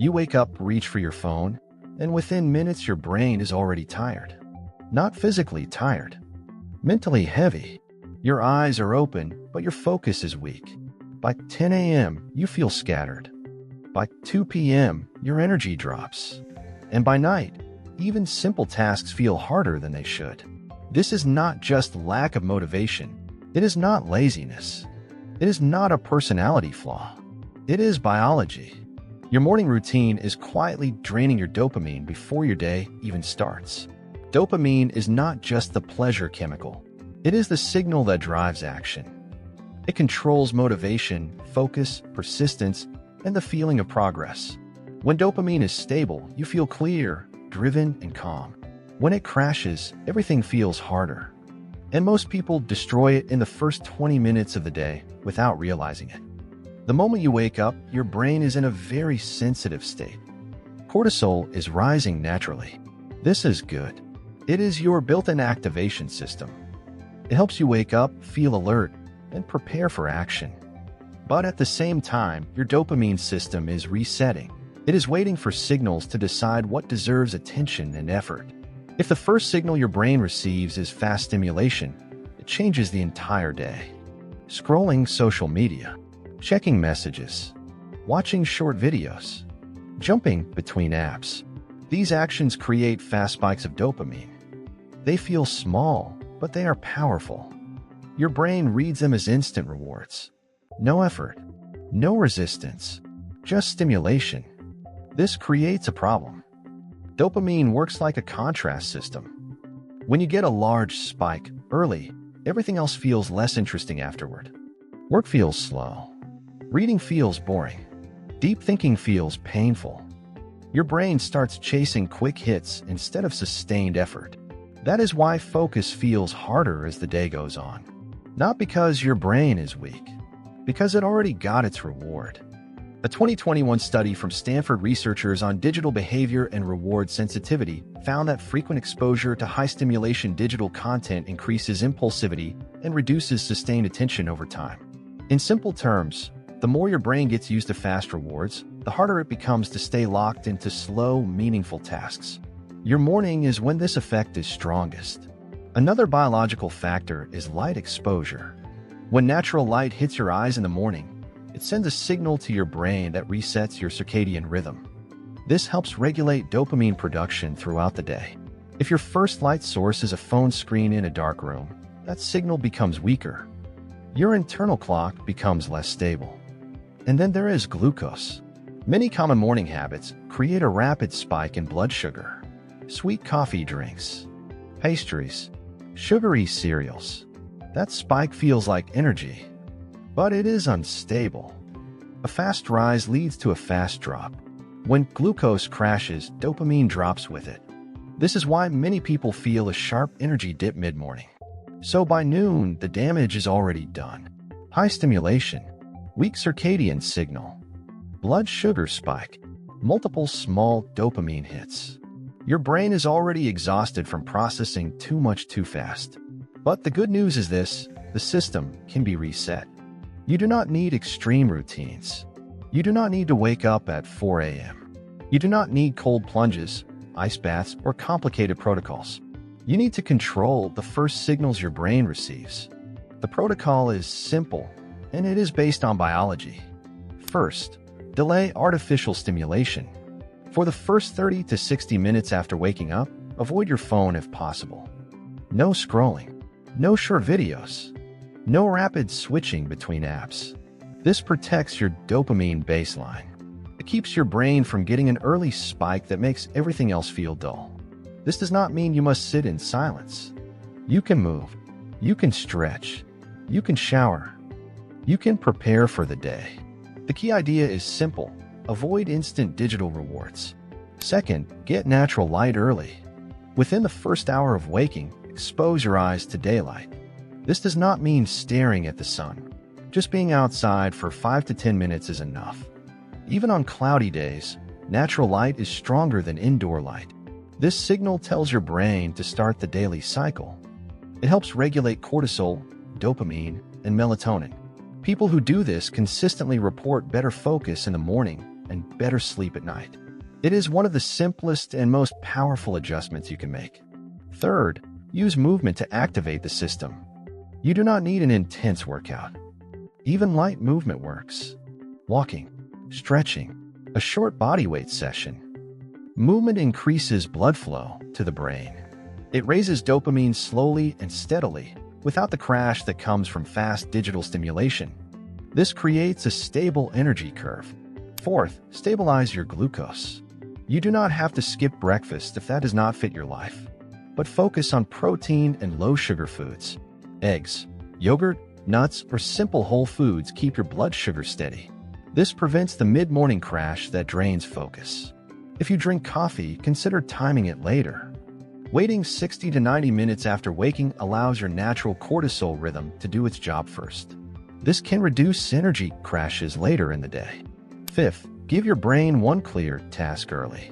You wake up, reach for your phone, and within minutes your brain is already tired. Not physically tired, mentally heavy. Your eyes are open, but your focus is weak. By 10 a.m., you feel scattered. By 2 p.m., your energy drops. And by night, even simple tasks feel harder than they should. This is not just lack of motivation. It is not laziness. It is not a personality flaw. It is biology. Your morning routine is quietly draining your dopamine before your day even starts. Dopamine is not just the pleasure chemical. It is the signal that drives action. It controls motivation, focus, persistence, and the feeling of progress. When dopamine is stable, you feel clear, driven, and calm. When it crashes, everything feels harder. And most people destroy it in the first 20 minutes of the day without realizing it. The moment you wake up, your brain is in a very sensitive state. Cortisol is rising naturally. This is good. It is your built-in activation system. It helps you wake up, feel alert, and prepare for action. But at the same time, your dopamine system is resetting. It is waiting for signals to decide what deserves attention and effort. If the first signal your brain receives is fast stimulation, it changes the entire day. Scrolling social media, checking messages, watching short videos, jumping between apps. These actions create fast spikes of dopamine. They feel small, but they are powerful. Your brain reads them as instant rewards. No effort, no resistance, just stimulation. This creates a problem. Dopamine works like a contrast system. When you get a large spike early, everything else feels less interesting afterward. Work feels slow. Reading feels boring. Deep thinking feels painful. Your brain starts chasing quick hits instead of sustained effort. That is why focus feels harder as the day goes on. Not because your brain is weak, because it already got its reward. A 2021 study from Stanford researchers on digital behavior and reward sensitivity found that frequent exposure to high-stimulation digital content increases impulsivity and reduces sustained attention over time. In simple terms, the more your brain gets used to fast rewards, the harder it becomes to stay locked into slow, meaningful tasks. Your morning is when this effect is strongest. Another biological factor is light exposure. When natural light hits your eyes in the morning, it sends a signal to your brain that resets your circadian rhythm. This helps regulate dopamine production throughout the day. If your first light source is a phone screen in a dark room, that signal becomes weaker. Your internal clock becomes less stable. And then there is glucose. Many common morning habits create a rapid spike in blood sugar. Sweet coffee drinks, pastries, sugary cereals. That spike feels like energy, but it is unstable. A fast rise leads to a fast drop. When glucose crashes, dopamine drops with it. This is why many people feel a sharp energy dip mid-morning. So by noon, the damage is already done. High stimulation, weak circadian signal, blood sugar spike, multiple small dopamine hits. Your brain is already exhausted from processing too much too fast. But the good news is this: the system can be reset. You do not need extreme routines. You do not need to wake up at 4 a.m. You do not need cold plunges, ice baths, or complicated protocols. You need to control the first signals your brain receives. The protocol is simple, and it is based on biology. First, delay artificial stimulation. For the first 30 to 60 minutes after waking up, avoid your phone if possible. No scrolling, no short videos, no rapid switching between apps. This protects your dopamine baseline. It keeps your brain from getting an early spike that makes everything else feel dull. This does not mean you must sit in silence. You can move, you can stretch, you can shower, you can prepare for the day. The key idea is simple: avoid instant digital rewards. Second, get natural light early. Within the first hour of waking, expose your eyes to daylight. This does not mean staring at the sun. Just being outside for 5 to 10 minutes is enough. Even on cloudy days, natural light is stronger than indoor light. This signal tells your brain to start the daily cycle. It helps regulate cortisol, dopamine, and melatonin. People who do this consistently report better focus in the morning and better sleep at night. It is one of the simplest and most powerful adjustments you can make. Third, use movement to activate the system. You do not need an intense workout. Even light movement works. Walking, stretching, a short bodyweight session. Movement increases blood flow to the brain. It raises dopamine slowly and steadily, without the crash that comes from fast digital stimulation. This creates a stable energy curve. Fourth, stabilize your glucose. You do not have to skip breakfast if that does not fit your life, but focus on protein and low-sugar foods. Eggs, yogurt, nuts, or simple whole foods keep your blood sugar steady. This prevents the mid-morning crash that drains focus. If you drink coffee, consider timing it later. Waiting 60 to 90 minutes after waking allows your natural cortisol rhythm to do its job first. This can reduce energy crashes later in the day. Fifth, give your brain one clear task early.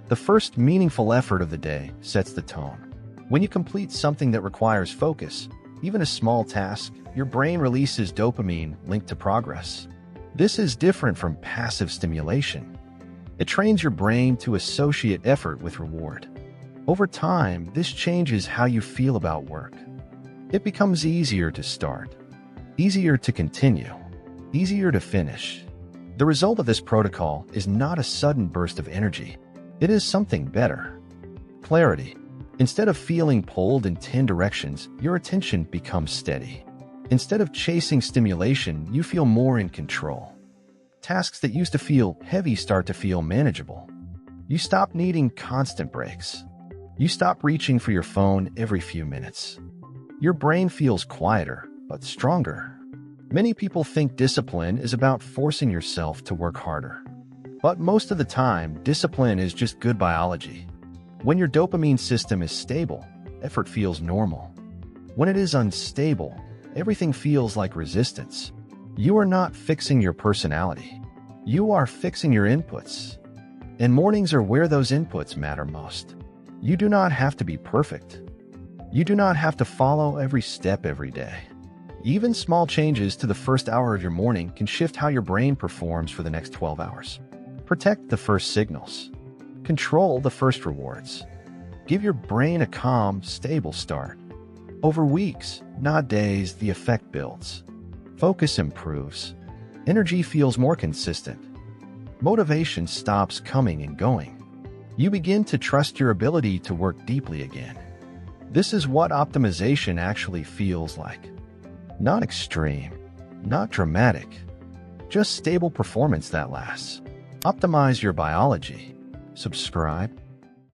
The first meaningful effort of the day sets the tone. When you complete something that requires focus, even a small task, your brain releases dopamine linked to progress. This is different from passive stimulation. It trains your brain to associate effort with reward. Over time, this changes how you feel about work. It becomes easier to start, easier to continue, easier to finish. The result of this protocol is not a sudden burst of energy. It is something better. Clarity. Instead of feeling pulled in 10 directions, your attention becomes steady. Instead of chasing stimulation, you feel more in control. Tasks that used to feel heavy start to feel manageable. You stop needing constant breaks. You stop reaching for your phone every few minutes. Your brain feels quieter, but stronger. Many people think discipline is about forcing yourself to work harder. But most of the time, discipline is just good biology. When your dopamine system is stable, effort feels normal. When it is unstable, everything feels like resistance. You are not fixing your personality. You are fixing your inputs. And mornings are where those inputs matter most. You do not have to be perfect. You do not have to follow every step every day. Even small changes to the first hour of your morning can shift how your brain performs for the next 12 hours. Protect the first signals. Control the first rewards. Give your brain a calm, stable start. Over weeks, not days, the effect builds. Focus improves. Energy feels more consistent. Motivation stops coming and going. You begin to trust your ability to work deeply again. This is what optimization actually feels like. Not extreme, not dramatic, just stable performance that lasts. Optimize your biology. Subscribe.